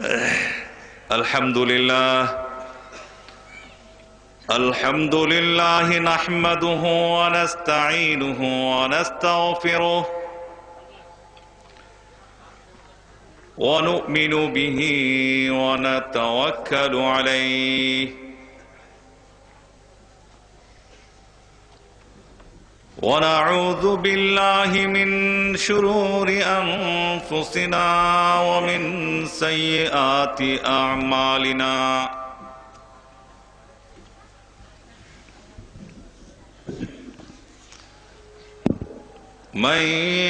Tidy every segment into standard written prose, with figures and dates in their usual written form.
الحمد لله نحمده ونستعينه ونستغفره ونؤمن به ونتوكل عليه ونعوذ بالله من شرور أنفسنا ومن سيئات أعمالنا من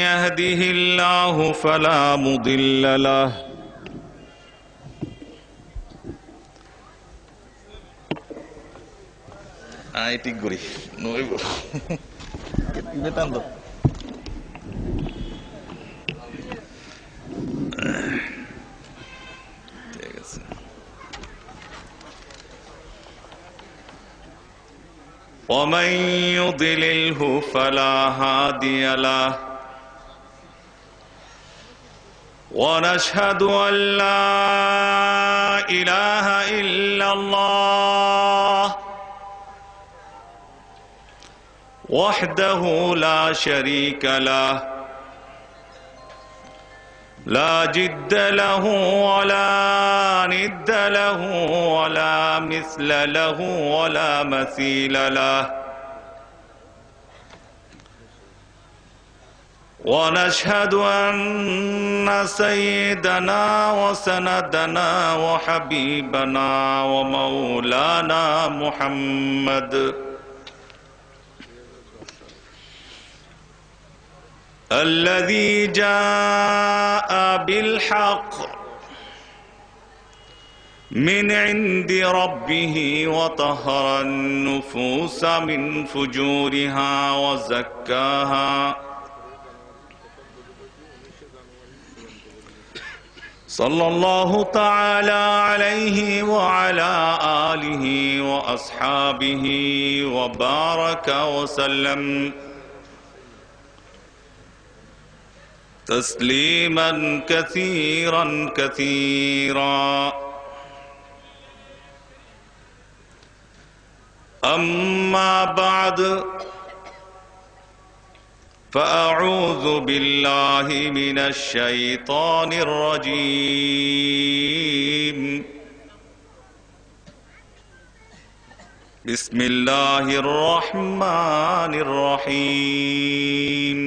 يهده الله فلا مضل له ঠিক করি বেতন তো ঠিক আছে ومن يضلله فلا هادي له ونشهد أن لا إله إلا الله وحده لا شريك له لا جد له ولا ند له ولا مثل له ولا مثيل له ونشهد أن سيدنا وسندنا وحبيبنا ومولانا محمد الذي جاء بالحق من عند ربه وطهر النفوس من فجورها وزكاها صلى الله تعالى عليه وعلى آله وأصحابه وبارك وسلم تسليما كثيرا كثيرا أما بعد فأعوذ بالله من الشيطان الرجيم بسم الله الرحمن الرحيم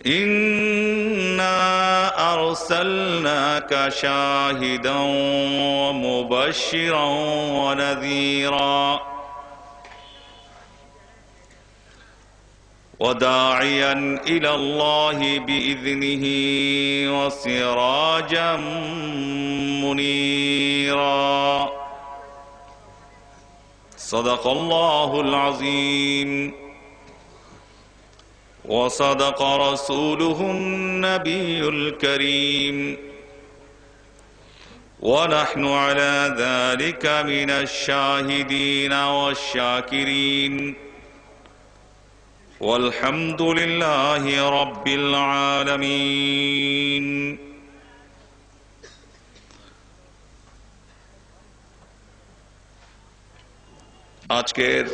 إنا أرسلناك شاهدا ومبشرا ونذيرا وداعيا إلى الله بإذنه وسراجا منيرا صدق الله العظيم وصدق رسوله النبي الكريم ونحن على ذلك من الشاهدين والشاكرين والحمد لله رب العالمين আজকের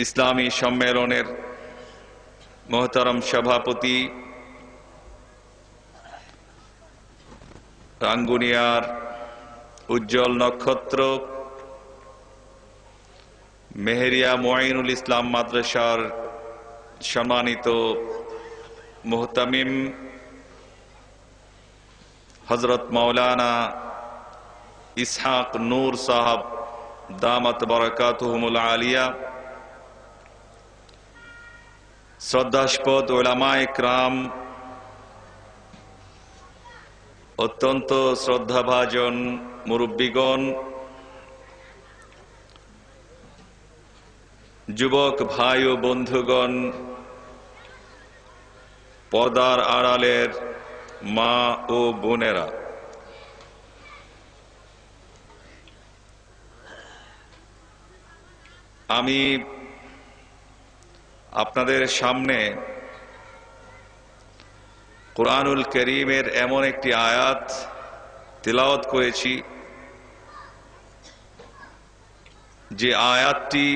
ইসলামী সম্মেলনের মোহতারম সভাপতি রাঙ্গুনিয়ার উজ্জ্বল নক্ষত্র মেহেরিয়া মুঈনুল ইসলাম মাদ্রাসার সম্মানিত মুহতামিম হযরত মাওলানা ইসহাক নূর সাহাব দামাত বারাকাতুহুমুল আলিয়া, শ্রদ্ধাস্পদ উলামায়ে কেরাম, অত্যন্ত শ্রদ্ধাভাজন মুরব্বীগণ, যুবক ভাই ও বন্ধুগণ, পর্দার আড়ালের মা ও বোনেরা, আমি আপনাদের সামনে কুরআনুল কারীমের এমন একটি আয়াত তিলাওয়াত করেছি যে আয়াতটি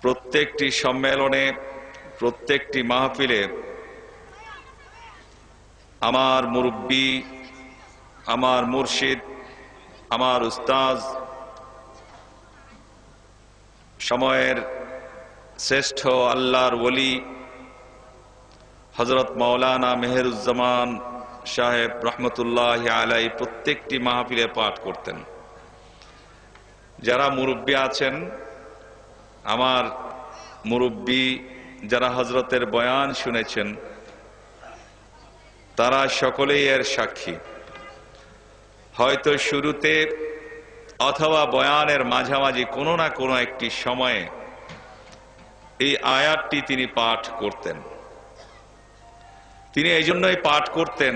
প্রত্যেকটি সম্মেলনে, প্রত্যেকটি মাহফিলে আমার মুরব্বী, আমার মুর্শিদ, আমার উস্তাজ, সময়ের শ্রেষ্ঠ আল্লাহর ওলি হযরত মাওলানা মেহেরুজ্জামান সাহেব রহমতুল্লাহি আলাইহি প্রত্যেকটি মাহফিলে পাঠ করতেন। যারা মুরব্বী আছেন, আমার মুরব্বী যারা হযরতের বয়ান শুনেছেন, তারা সকলেই এর সাক্ষী। হয়তো শুরুতে অথবা বয়ানের মাঝামাঝি কোনো না কোনো একটি সময়ে এই আয়াতটি তিনি পাঠ করতেন। তিনি এই জন্যই পাঠ করতেন,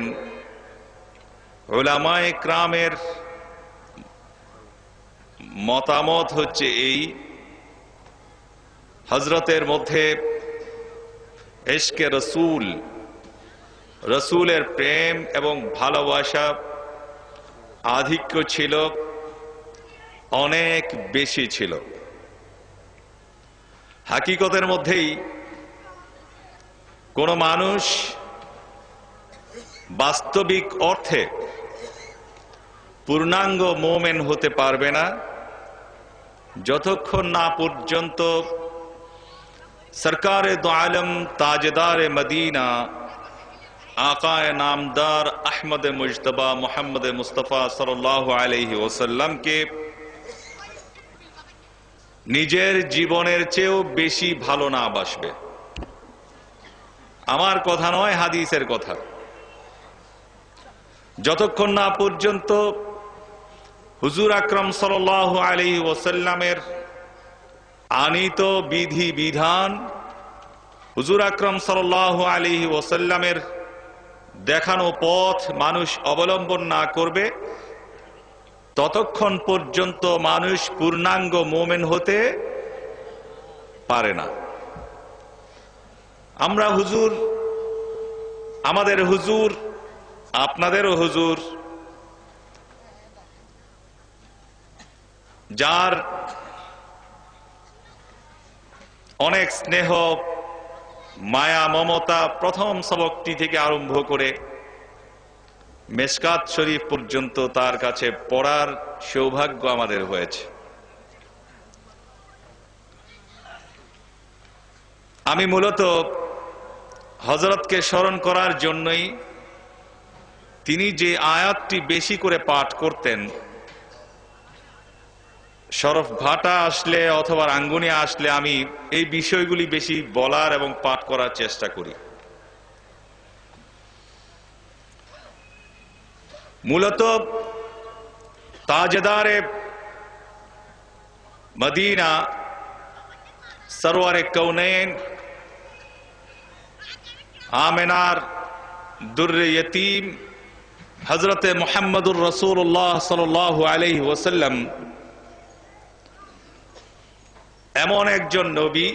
উলামায়ে কেরামের মতামত হচ্ছে এই, হযরতের মধ্যে ইশকে রসূল, রসূলের প্রেম এবং ভালোবাসা আধিক্য ছিল, অনেক বেশি ছিল। হাকিকতের মধ্যেই কোন মানুষ বাস্তবিক অর্থে পূর্ণাঙ্গ মুমিন হতে পারবে না যতক্ষণ না পর্যন্ত সরকারে দো আলম তাজদারে মদিনা আকায়ে নামদার আহমদ মুজতবা মুহাম্মদ মুস্তাফা সাল্লাল্লাহু আলাইহি ওয়াসাল্লামকে নিজের জীবনের চেয়েও বেশি ভালো না বাসবে। আমার কথা নয়, হাদিসের কথা। যতক্ষণ না পর্যন্ত হুজুর আকরাম সাল্লাল্লাহু আলাইহি ওয়াসাল্লামের আনীত বিধি বিধান, হুজুর আকরাম সাল্লাল্লাহু আলাইহি ওয়াসাল্লামের দেখানো পথ মানুষ অবলম্বন না করবে, ততক্ষণ পর্যন্ত মানুষ পূর্ণাঙ্গ মুমিন হতে পারে না। আমরা হুজুর, আমাদের হুজুর, আপনাদেরও হুজুর, যার অনেক স্নেহ মায়া মমতা প্রথম সবকটি থেকে আরম্ভ করে মেশকাত শরীফ পর্যন্ত তার কাছে পড়ার সৌভাগ্য আমাদের হয়েছে। আমি মূলত হযরতকে স্মরণ করার জন্যই তিনি যে আয়াতটি বেশি করে পাঠ করতেন, শরফ ভাটা আসলে অথবা রাঙ্গুনি আসলে আমি এই বিষয়গুলি বেশি বলার এবং পাঠ করার চেষ্টা করি। মূলত তাজদারে মদিনা সরওয়ারে কৌনैन আমেনার দুর্রে यतीम হযরতে মুহাম্মদুর রাসূলুল্লাহ সাল্লাল্লাহু আলাইহি ওয়াসাল্লাম এমন একজন নবী,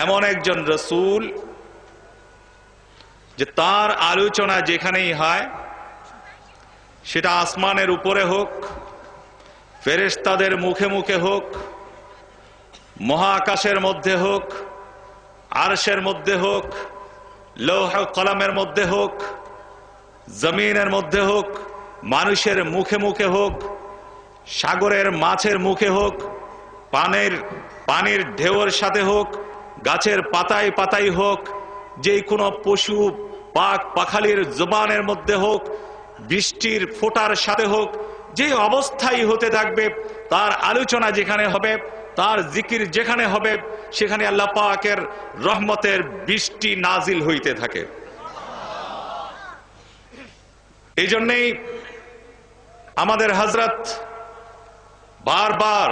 এমন একজন রসূল যে তার আলোচনা যেখানেই হয়, সেটা আসমানের উপরে হোক, ফেরেশতাদের মুখে মুখে হোক, মহাকাশের মধ্যে হোক, আরশের মধ্যে হোক, লৌহ কলমের মধ্যে হোক, জমিনের মধ্যে হোক, মানুষের মুখে মুখে হোক, সাগরের মাছের মুখে হোক, পানির ঢেউয়ের সাথে হোক, গাছের পাতায় পাতায় হোক, যে কোনো পশু পাক পাখালির জবানের মধ্যে হোক, বৃষ্টির ফোঁটার সাথে হোক, যে অবস্থায় হতে থাকবে, তার আলোচনা যেখানে হবে, তার জিকির যেখানে হবে, সেখানে আল্লাহ পাকের রহমতের বৃষ্টি নাজিল হইতে থাকে। এই জন্যই আমাদের হযরত বারবার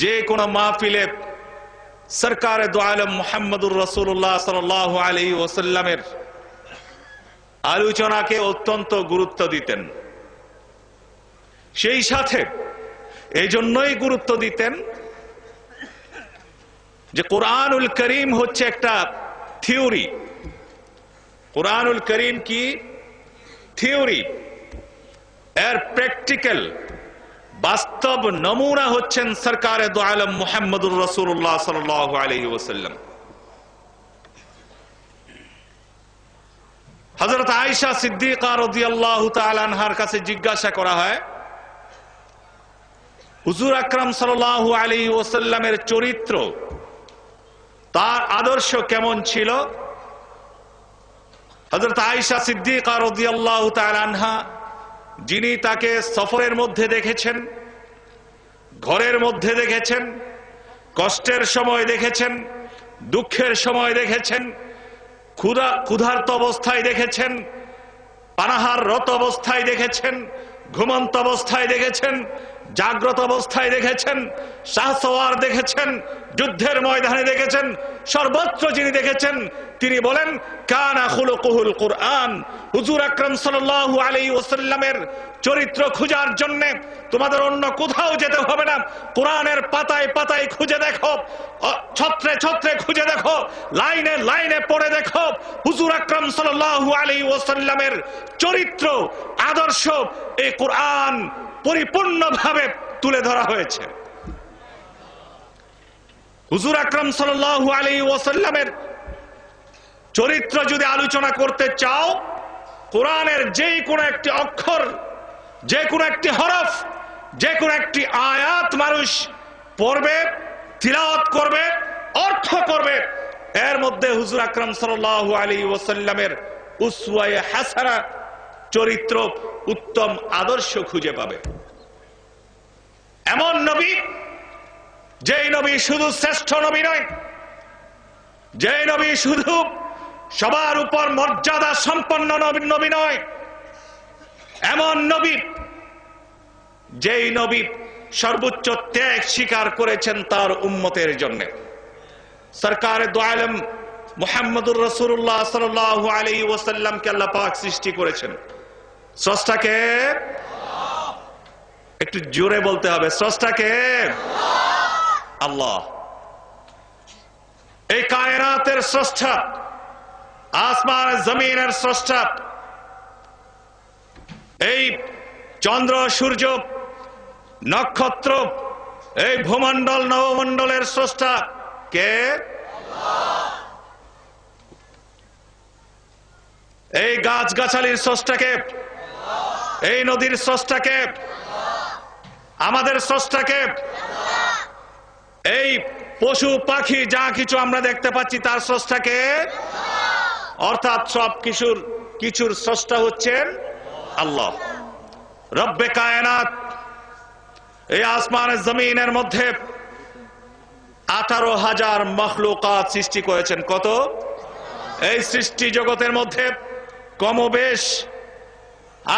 যে কোনো মাহফিলে সরকারে দো আলম মুহাম্মদুর রাসূলুল্লাহ সাল্লাল্লাহু আলাইহি ওয়াসাল্লামের আলোচনাকে অত্যন্ত গুরুত্ব দিতেন। সেই সাথে এই জন্যই গুরুত্ব দিতেন যে কুরআনুল কারীম হচ্ছে একটা থিওরি, কুরআনুল করিম কি থিওরি, এর প্র্যাকটিক্যাল বাস্তব নমুনা হচ্ছেন সরকারে দো আলম মুহাম্মদুর রাসূলুল্লাহ সাল্লাল্লাহু আলাইহি ওয়াসাল্লাম। হযরত আয়েশা সিদ্দিকা রাদিয়াল্লাহু তাআলা আনহার কাছে জিজ্ঞাসা করা হয়, হুজুর আকরাম সাল্লাল্লাহু আলাইহি ওয়াসাল্লামের চরিত্র, তার আদর্শ কেমন ছিল? হযরত আয়েশা সিদ্দিকা রাদিয়াল্লাহু তাআলা আনহা, যিনি তাকে সফরের মধ্যে দেখেছেন, ঘরের মধ্যে দেখেছেন, কষ্টের সময় দেখেছেন, দুঃখের সময় দেখেছেন, ক্ষুধার্ত অবস্থায় দেখেছেন, পানাহাররত অবস্থায় দেখেছেন, ঘুমন্ত অবস্থায় দেখেছেন, জাগ্রত অবস্থায় দেখেছেন, শাহসওয়ার দেখেছেন, যুদ্ধের ময়দানে দেখেছেন, সর্বত্র যিনি দেখেছেন, তিনি বলেন কানা খুলুকুহুল কুরআন। হুজুর আকরাম সাল্লাল্লাহু আলাইহি ওয়াসাল্লামের চরিত্র খোঁজার জন্য তোমাদের অন্য কোথাও যেতে হবে না, কোরআনের পাতায় পাতায় খুঁজে দেখো, ছত্রে ছত্রে খুঁজে দেখো, লাইনে লাইনে পড়ে দেখো, হুজুর আকরাম সাল্লাল্লাহু আলাইহি ওয়াসাল্লামের চরিত্র আদর্শ এই কোরআন পরিপূর্ণভাবে তুলে ধরা হয়েছে। হুজুর আকরাম সাল্লাল্লাহু আলাইহি ওয়াসাল্লামের চরিত্র যদি আলোচনা করতে চাও, কোরআনের যে কোনো একটি অক্ষর, যে কোনো একটি হরফ, যে কোনো একটি আয়াত মানুষ পড়বে, তিলাওয়াত করবে, অর্থ করবে, এর মধ্যে হুজুর আকরাম সাল্লাল্লাহু আলাইহি ওয়াসাল্লামের উসওয়ায়ে হাসানা, চরিত্র, উত্তম আদর্শ খুঁজে পাবে। এমন নবী, যেই নবী শুধু শ্রেষ্ঠ নবী নয়, যেই নবী শুধু সবার উপর মর্যাদা সম্পন্ন নবী নয়, এমন নবী যেই নবী সর্বোচ্চ ত্যাগ স্বীকার করেছেন তার উম্মতের জন্য। সরকারে দো আলম মুহাম্মদুর রাসূলুল্লাহ সাল্লাল্লাহু আলাইহি ওয়াসাল্লামকে আল্লাহ পাক সৃষ্টি করেছেন। স্রষ্টাকে একটু জোরে বলতে হবে, স্রষ্টাকে আল্লাহ। এই কায়নাতের স্রষ্টা, আসমান জমিনের স্রষ্টা, এই চন্দ্র সূর্য নক্ষত্র, এই ভূমণ্ডল নবমণ্ডলের স্রষ্টা কে? এই গাছ গাছালির স্রষ্টাকে, এই নদীর স্রষ্টাকে, আমাদের স্রষ্টাকে, এই পশু পাখি যা কিছু আমরা দেখতে পাচ্ছি তার স্রষ্টাকে, অর্থাৎ সব কিছুর স্রষ্টা হচ্ছেন আল্লাহ রব্বে কায়নাত। এই আসমানের জমিনের মধ্যে 18,000 মখলুকাত সৃষ্টি করেছেন। কত? এই সৃষ্টি জগতের মধ্যে কমবেশ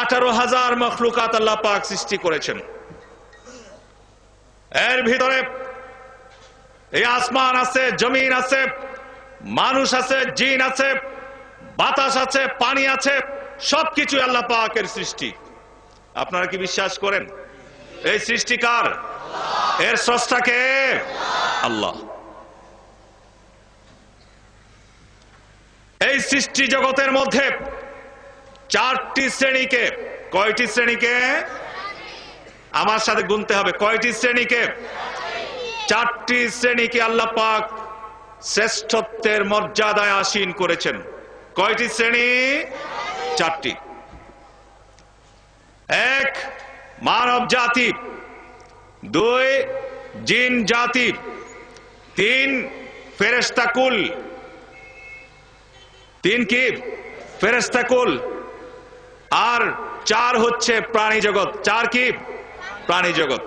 18,000 মখলুকাত আল্লাহ পাক সৃষ্টি করেছেন। এর ভিতরে এই আসমান আছে, জমিন আছে, মানুষ আছে, জিন আছে, বাতাস আছে, পানি আছে, সবকিছু আল্লাহ পাকের সৃষ্টি। আপনারা কি বিশ্বাস করেন? এই সৃষ্টি কার? এর স্রষ্টাকে আল্লাহ। এই সৃষ্টি জগতের মধ্যে 4টি শ্রেণীকে, কয়টি শ্রেণীকে? আমার সাথে গুনতে হবে, কয়টি শ্রেণীকে? 4টি শ্রেণীকে আল্লাহ পাক শ্রেষ্ঠত্বের মর্যাদায় আসীন করেছেন। কয়টি শ্রেণী? 4টি। 1 মানব জাতি, 2 জিন জাতি, 3 ফেরেশতা কুল, 3 কি? ফেরেশতা কুল, আর 4 হচ্ছে প্রাণী জগৎ। 4 কি? প্রাণী জগৎ।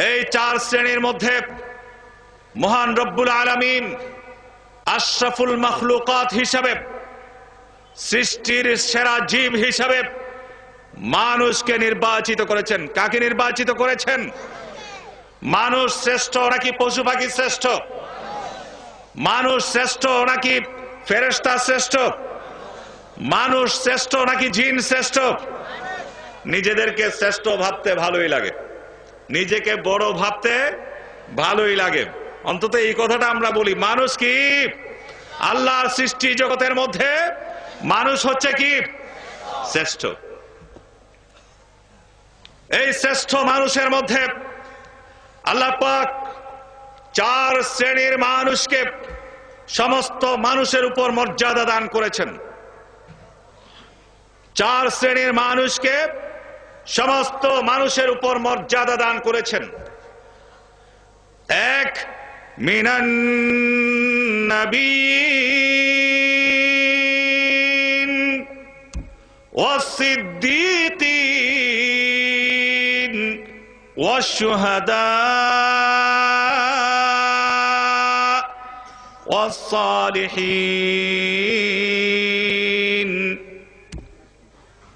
এই 4 শ্রেণীর মধ্যে মহান রব্বুল আলামিন আশরাফুল মখলুকাত হিসাবে, সৃষ্টির সেরা জীব হিসাবে মানুষকে নির্বাচিত করেছেন। কাকে নির্বাচিত করেছেন? মানুষ শ্রেষ্ঠ নাকি পশু পাখি শ্রেষ্ঠ? মানুষ শ্রেষ্ঠ নাকি ফেরেশতা শ্রেষ্ঠ? মানুষ শ্রেষ্ঠ নাকি জিন শ্রেষ্ঠ? নিজেদেরকে শ্রেষ্ঠ ভাবতে ভালোই লাগে, নিজেকে বড় ভাবতে ভালোই লাগে। অন্তত এই কথাটা আমরা বলি, মানুষ কি? আল্লাহর সৃষ্টি জগতের মধ্যে মানুষ হচ্ছে কি শ্রেষ্ঠ। এই শ্রেষ্ঠ মানুষের মধ্যে আল্লাহ পাক 4 শ্রেণীর মানুষকে সমস্ত মানুষের উপর মর্যাদা দান করেছেন। 4 শ্রেণীর মানুষকে সমস্ত মানুষের উপর মর্যাদা দান করেছেন। 1 মিনান নাবিয়্যিন ওয়াস-সিদ্দীকিন ওয়াশ-শুহাদা ওয়াস-সালিহিন।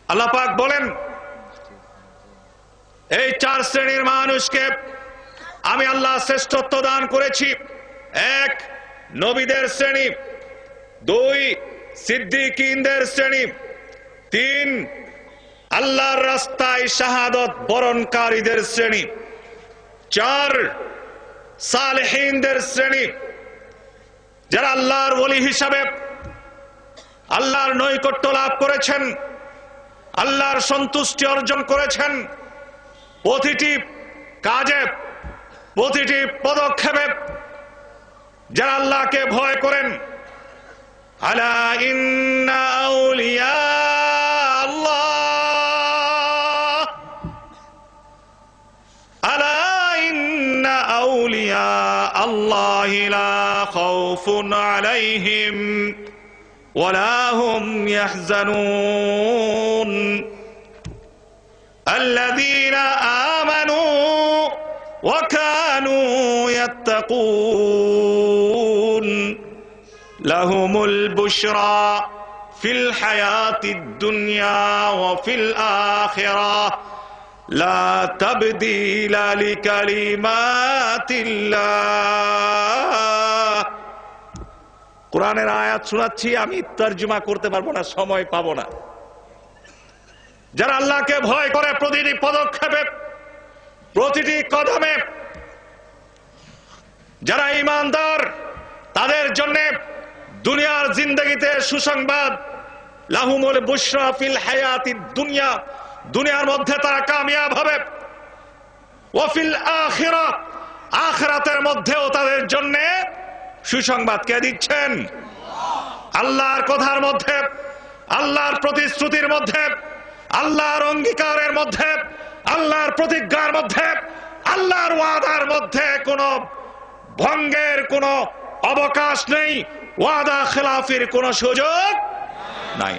আল্লাহ পাক বলেন এই 4 শ্রেণীর মানুষকে আমি আল্লাহ শ্রেষ্ঠত্ব দান করেছি। 1 নবীদের শ্রেণী, 2 সিদ্দিকিনদের শ্রেণী, 3 আল্লাহর রাস্তায় শাহাদত বরণকারীদের শ্রেণী, 4 সালেহিনদের শ্রেণী, যারা আল্লাহর ওলি হিসাবে আল্লাহর নৈকট্য লাভ করেছেন, আল্লাহর সন্তুষ্টি অর্জন করেছেন। প্রতিটি কাজে, প্রতিটি পদক্ষেপে যারা আল্লাহকে ভয় করেন। আলা ইন্না আউলিয়া আল্লাহ, আলা ইন্না আউলিয়া আল্লাহি লা খাউফুন আলাইহিম ওয়ালা হুম ইয়াহজানুন আল্লাযীনা আমানু ওয়া কানু ইয়াত্তাকুন লাহুমুল বুশরা ফিল হায়াতিদ দুনিয়া ওয়া ফিল আখিরাহ লা তাবদীলা লিকালিমাতিল্লাহ। কোরআনের আয়াত শোনাচ্ছি, আমি তরজমা করতে পারবো না, সময় পাবো না। যারা আল্লাহকে ভয় করে প্রতিটি পদক্ষেপে, প্রতিটি কদমে, যারা ঈমানদার, তাদের জন্য দুনিয়ার জিন্দেগিতে সুসংবাদ। লাহুমুল বুশরা ফিল হায়াতিদ দুনিয়া, দুনিয়ার মধ্যে তারা কামিয়াব হবে। ওয়া ফিল আখিরাহ, আখিরাতের মধ্যেও তাদের জন্য সুসংবাদ কে দিচ্ছেন? আল্লাহর কথার মধ্যে, আল্লাহর প্রতিশ্রুতির মধ্যে, আল্লাহর অঙ্গীকারের মধ্যে, আল্লাহর প্রতিজ্ঞার মধ্যে, আল্লাহর ওয়াদার মধ্যে কোনো ভঙ্গের কোনো অবকাশ নেই, ওয়াদা খেলাফির কোনো সুযোগ নাই।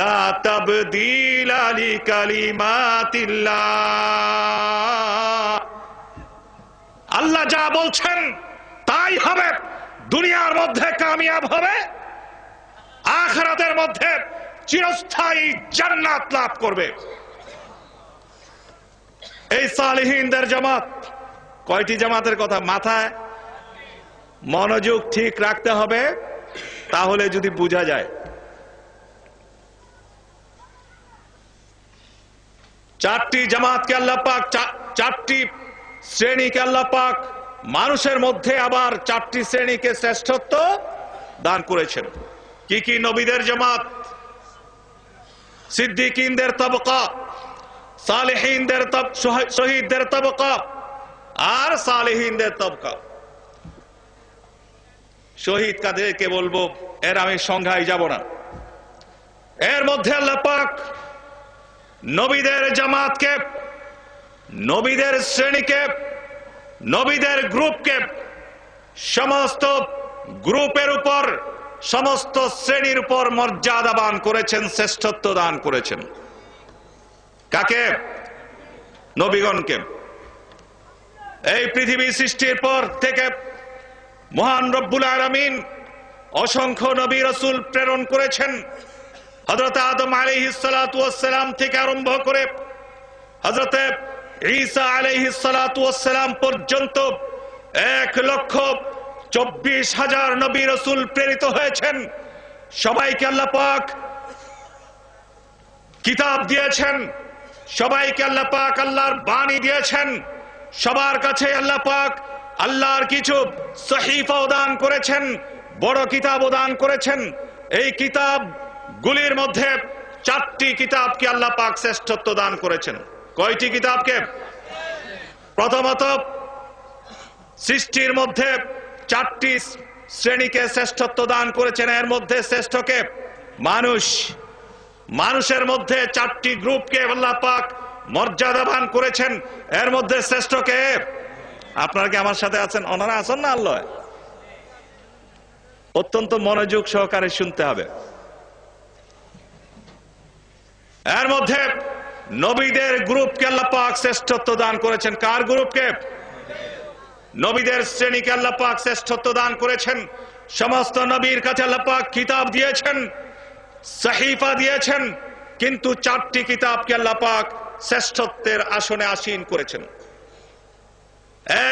লা তাবদীলা লিকালিমাতিল্লাহ, আল্লাহ যা বলছেন তাই হবে। দুনিয়ার মধ্যে কামিয়াব হবে, আখিরাতের মধ্যে চিরস্থায়ী জান্নাত লাভ করবে। এই সালেহিনদের জামাত, কয়টি জামাতের কথা মাথায় মনোযোগ ঠিক রাখতে হবে, তাহলে যদি বোঝা যায়। 4টি জামাতকে আল্লাহ পাক, 4টি শ্রেণীকে আল্লাহ পাক মানুষের মধ্যে আবার 4টি শ্রেণীকে শ্রেষ্ঠত্ব দান করেছেন। কি কি? নবীদের জামাত, সিদ্দিকিনদের তবকা, সালেহিনদের শহীদদের তবকা আর সালেহিনদের তবকা। শহীদ কাদেরকে বলবো এর আমি সংজ্ঞায় যাব না। এর মধ্যে আল্লাহ পাক নবীদের জামাতকে, নবীদের শ্রেণীকে, নবীদের গ্রুপকে, সমস্ত গ্রুপের উপর, সমস্ত শ্রেণীর উপর মর্যাদা দান করেছেন, শ্রেষ্ঠত্ব দান করেছেন। কাকে? নবীগণকে। এই পৃথিবী সৃষ্টির পর থেকে মহান রব্বুল আলামিন অসংখ্য নবী রাসূল প্রেরণ করেছেন। হযরত আদম আলাইহিস সালাতু ওয়াস সালাম থেকে আরম্ভ করে হযরত ঈসা আলাইহিস সালাতু ওয়াস সালাম পর্যন্ত 1,24,000 নবী রাসূল প্রেরিত হয়েছেন। সবাইকে আল্লাহ পাক কিতাব দিয়েছেন, সবাইকে আল্লাহ পাক আল্লাহর বাণী দিয়েছেন, সবার কাছে আল্লাহ পাক আল্লাহর কিছু সহিফা দান করেছেন, বড় কিতাবও দান করেছেন। এই কিতাবগুলির মধ্যে 4টি কিতাবকে আল্লাহ পাক শ্রেষ্ঠত্ব দান করেছেন। কয়টি কিতাবকে? প্রথমত, সৃষ্টির মধ্যে 4টি শ্রেণীকে শ্রেষ্ঠত্ব দান করেছেন। এর মধ্যে শ্রেষ্ঠকে মানুষ। মানুষের মধ্যে 4টি গ্রুপকে আল্লাহ পাক মর্যাদাবান করেছেন। এর মধ্যে শ্রেষ্ঠকে? আপনারা কি আমার সাথে আছেন? ওনারা আছেন না? আল্লাহ, অত্যন্ত মনোযোগ সহকারে শুনতে হবে। এর মধ্যে নবীদের গ্রুপকে আল্লাহ পাক শ্রেষ্ঠত্ব দান করেছেন। কার গ্রুপকে? নবীদের শ্রেণীকে আল্লাহ পাক শ্রেষ্ঠত্ব দান করেছেন। সমস্ত নবীর কাছে আল্লাহ পাক কিতাব দিয়েছেন, সহিফা দিয়েছেন, কিন্তু 4টি কিতাবকে আল্লাহ পাক শ্রেষ্ঠত্বের আসনে আসীন করেছেন।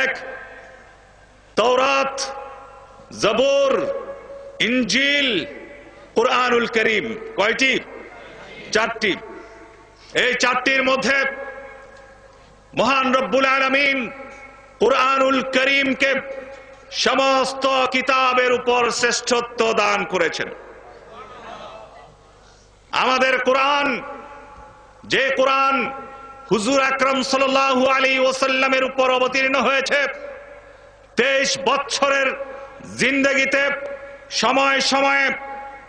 এক, তওরাত, জবুর, ইনজিল, কুরআনুল করিম। কয়টি? 4টি। এই 4টির মধ্যে মহান রব্বুল আলামিন কুরআনুল করিমকে সমস্ত কিতাবের উপর শ্রেষ্ঠত্ব দান করেছেন। আমাদের কোরআন, যে কোরআন হুজুর আকরাম সাল্লাল্লাহু আলাইহি ওয়াসাল্লামের উপর অবতীর্ণ হয়েছে, 23 বছরের জিন্দেগিতে সময় সময়ে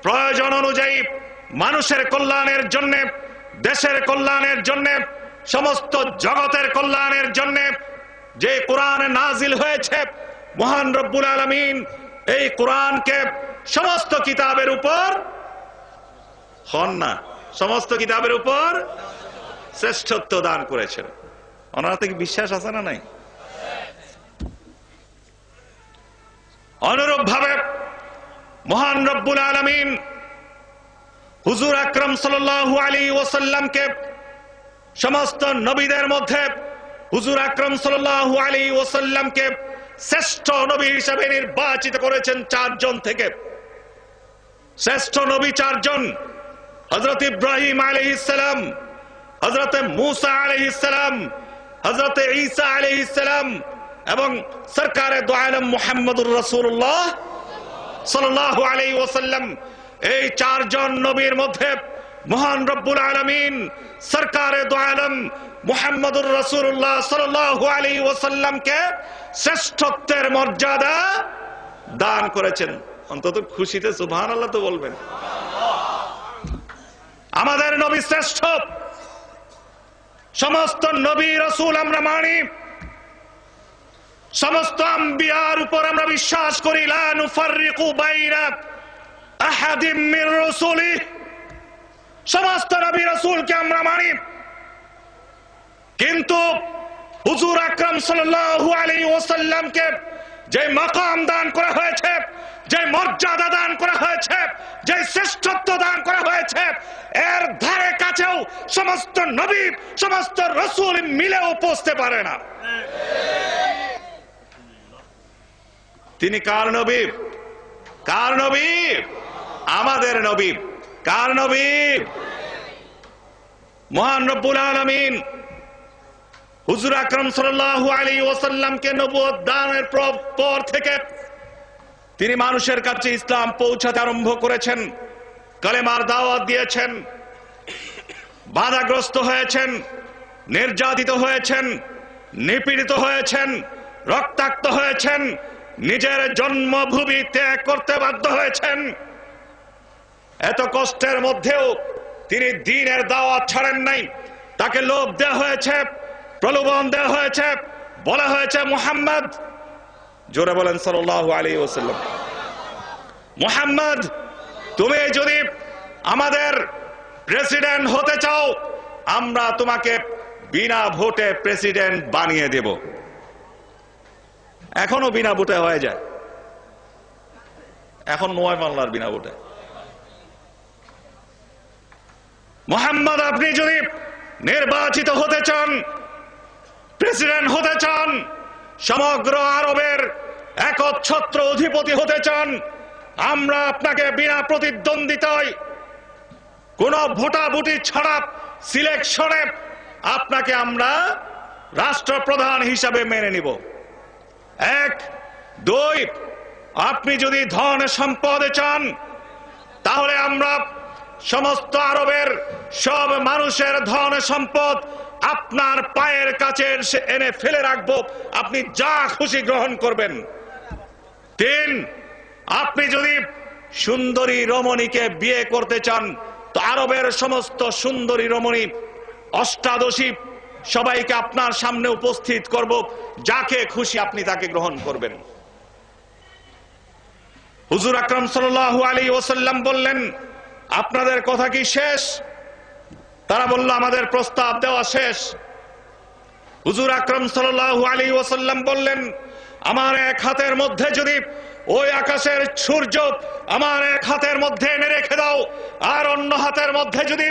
প্রয়োজন অনুযায়ী মানুষের কল্যাণের জন্য, দেশের কল্যাণের জন্য, সমস্ত জগতের কল্যাণের জন্য যে কোরআন নাজিল হয়েছে, মহান রব্বুল আলামিন এই কোরআনকে সমস্ত কিতাবের উপর, হন না, সমস্ত কিতাবের উপর শ্রেষ্ঠত্ব দান করেছেন। ওনারা কি বিশ্বাস আছে না? নাই? অনুরূপ ভাবে মহান রব্বুল আলামিন হুজুর আকরাম সাল্লাল্লাহু আলাইহি ওয়াসাল্লামকে সমস্ত নবীদের মধ্যে হুজুর আকরাম সাল্লাল্লাহু আলাইহি ওয়াসাল্লামকে শ্রেষ্ঠ নবী হিসেবে নির্বাচিত করেছেন 4 জন থেকে। শ্রেষ্ঠ নবী 4 জন: হযরত ইব্রাহিম আলাইহিস সালাম, হযরত মূসা আলাইহিস সালাম, হযরত ঈসা আলাইহিস সালাম এবং সরকারে দো আলম মুহাম্মদুর রাসূলুল্লাহ সাল্লাল্লাহু আলাইহি ওয়াসাল্লাম। এই 4 জন নবীর মধ্যে মহান রব্বুল আলামিন সরকারে দো আলম মুহাম্মদুর রাসূলুল্লাহ সাল্লাল্লাহু আলাইহি ওয়াসাল্লামকে শ্রেষ্ঠত্বের মর্যাদা দান করেছেন। অন্তত খুশিতে সুবহানাল্লাহ তো বলবেন। আমাদের নবী শ্রেষ্ঠ। সমস্ত নবী রাসূল আমরা মানি, সমস্ত আম্বিয়ার উপর আমরা বিশ্বাস করি। লা নুফাররিকু বাইনা আহাদিম মির রাসূলিহি। সমস্ত নবী রাসূলকে আমরা মানি, কিন্তু হুজুর আকরাম সাল্লাল্লাহু আলাইহি ওয়াসাল্লামকে যে মাকাম দান করা হয়েছে, যে মর্যাদা দান করা হয়েছে, যে শ্রেষ্ঠত্ব দান করা হয়েছে, এর ধারে কাছেও সমস্ত নবী, সমস্ত রাসূল মিলেও পৌঁছতে পারে না। তিনি কার নবী? কার নবী? আমাদের নবী। কার নবী? মহান রব্বুল আলামিন হুজুর আকরাম সাল্লাল্লাহু আলাইহি ওয়াসাল্লামকে নবুয়ত দানের পর থেকে তিনি মানুষের কাছে ইসলাম পৌঁছাতে আরম্ভ করেছেন, কালেমার দাওয়াত দিয়েছেন, বাধাগ্রস্ত হয়েছেন, নির্যাতিত হয়েছেন, নিপীড়িত হয়েছেন, রক্তাক্ত হয়েছেন, নিজের জন্মভূমি ত্যাগ করতে বাধ্য হয়েছেন। এত কষ্টের মধ্যেও তিনি দ্বীনের দাওয়াত ছাড়েন নাই। তাকে লোভ দেওয়া হয়েছে, প্রলোভন দেওয়া হয়েছে, বলা হয়েছে মুহাম্মদ, জোরে বলেন সাল্লাল্লাহু আলাইহি ওয়াসাল্লাম, মুহাম্মদ তুমি যদি আমাদের প্রেসিডেন্ট হতে চাও, আমরা তোমাকে বিনা ভোটে প্রেসিডেন্ট বানিয়ে দেব। এখনো বিনা ভোটে হয়ে যায়, এখন 9 মামলার বিনা ভোটে। মুহাম্মদ আপনি যদি নির্বাচিত হতে চান, প্রেসিডেন্ট হতে চান, সমগ্র আরবের একচ্ছত্র অধিপতি হতে চান, আমরা আপনাকে বিনা প্রতিদ্বন্দ্বিতায় কোন ভোটাভুটি ছাড়া সিলেকশনে আপনাকে আমরা রাষ্ট্রপ্রধান হিসাবে মেনে নিব। 1, 2 আপনি যদি ধন সম্পদ চান তাহলে আমরা সমস্ত আরবের সব মানুষের ধন সম্পদ আপনার পায়ের কাছে এনে ফেলে রাখবো, আপনি যা খুশি গ্রহণ করবেন। 3, আপনি যদি সুন্দরী রমণীকে বিয়ে করতে চান তো আরবের সমস্ত সুন্দরী রমণী অষ্টাদশী সবাইকে আপনার সামনে উপস্থিত করব, যাকে খুশি আপনি তাকে গ্রহণ করবেন। হুজুর আকরাম সাল্লাল্লাহু আলাইহি ওয়াসাল্লাম বললেন, আপনাদের কথা কি শেষ? তারা বলল, আমাদের প্রস্তাব দেওয়া শেষ। হুজুর আকরাম সাল্লাল্লাহু আলাইহি ওয়াসাল্লাম বললেন, আমার এক হাতের মধ্যে যদি ওই আকাশের সূর্য আমার এক হাতের মধ্যে এনে রেখে দাও, আর অন্য হাতের মধ্যে যদি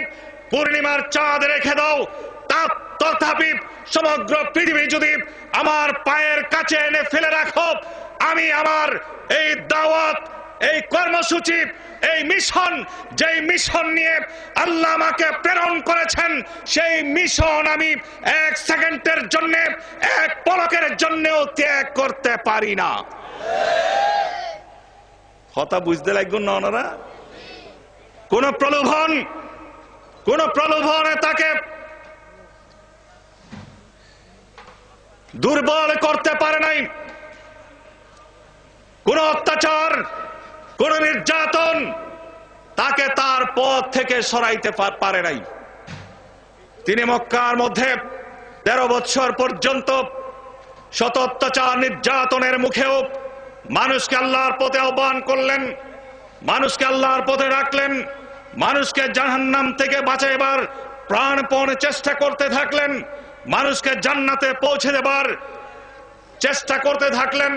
পূর্ণিমার চাঁদ রেখে দাও, তথাপি সমগ্র পৃথিবী যদি আমার পায়ের কাছে এনে ফেলে রাখো, আমি আমার এই দাওয়াত, এই কর্মসূচি, এই মিশন, যেই মিশন নিয়ে আল্লাহ আমাকে প্রেরণ করেছেন, সেই মিশন আমি 1 সেকেন্ডের জন্য, 1 পলকের জন্যও ত্যাগ করতে পারি না। কথা বুঝতে লাগবে না ওনারা? কোন প্রলোভনে তাকে দুর্বল করতে পারে নাই, কোন অত্যাচার, কোন নির্যাতন তাকে তার পথ থেকে সরাইতে পারে নাই। তিনি মক্কার মধ্যে 13 বছর পর্যন্ত শত অত্যাচার নির্যাতনের মুখেও মানুষকে আল্লাহর পথে আহ্বান করলেন, মানুষকে আল্লাহর পথে রাখলেন, মানুষকে জাহান্নাম থেকে বাঁচাইবার প্রাণপণ চেষ্টা করতে থাকলেন, মানুষকে জান্নাতে পৌঁছে দেবার চেষ্টা করতে থাকলেন।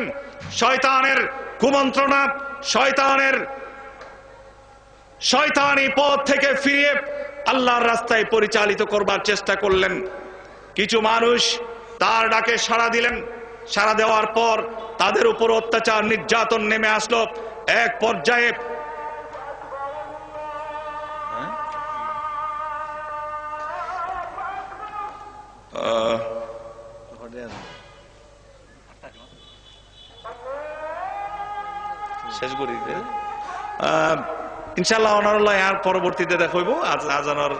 শয়তানের কুমন্ত্রণা, শয়তানি পথ থেকে ফিরিয়ে আল্লাহর রাস্তায় পরিচালিত করবার চেষ্টা করলেন। কিছু মানুষ তার ডাকে সাড়া দিলেন। সাড়া দেওয়ার পর তাদের উপর অত্যাচার নির্যাতন নেমে আসলো। এক পর্যায়ে শেষ করি ইনশাআল্লাহ অনারুল্লাহ আর পরবর্তীতে দেখাইব। আজানোর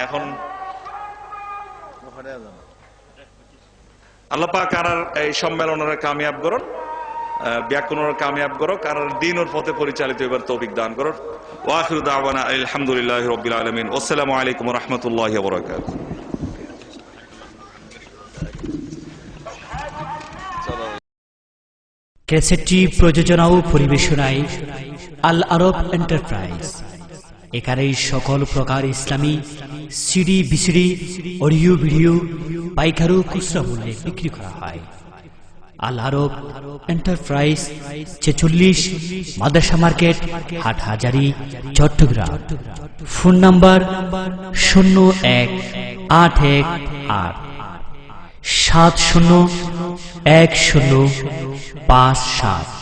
এখন আল্লাহ পাক আর এই সম্মেলনের কামিয়াব করুন, ব্যাকুনের কামিয়াব করুক, আর দ্বীনের পথে পরিচালিত এবার তৌফিক দান করুন। ওয়া আখিরু দাওয়ানা আলহামদুলিল্লাহি রাব্বিল আলামিন। আসসালামু আলাইকুম ওয়া রাহমাতুল্লাহি ওয়া বারাকাতুহু। ক্যাসেটটি প্রযোজনা ও পরিবেশনায় আল আরব এন্টারপ্রাইজ। এখানেই সকল প্রকার ইসলামী সিডি, বিসিডি, অডিও ভিডিও পাইকারি ও খুচরা মূল্যে বিক্রি করা হয়। Al Arab enterprise 46 Madrasa market, Hathazari, Chittagong. Phone number 0181 701057।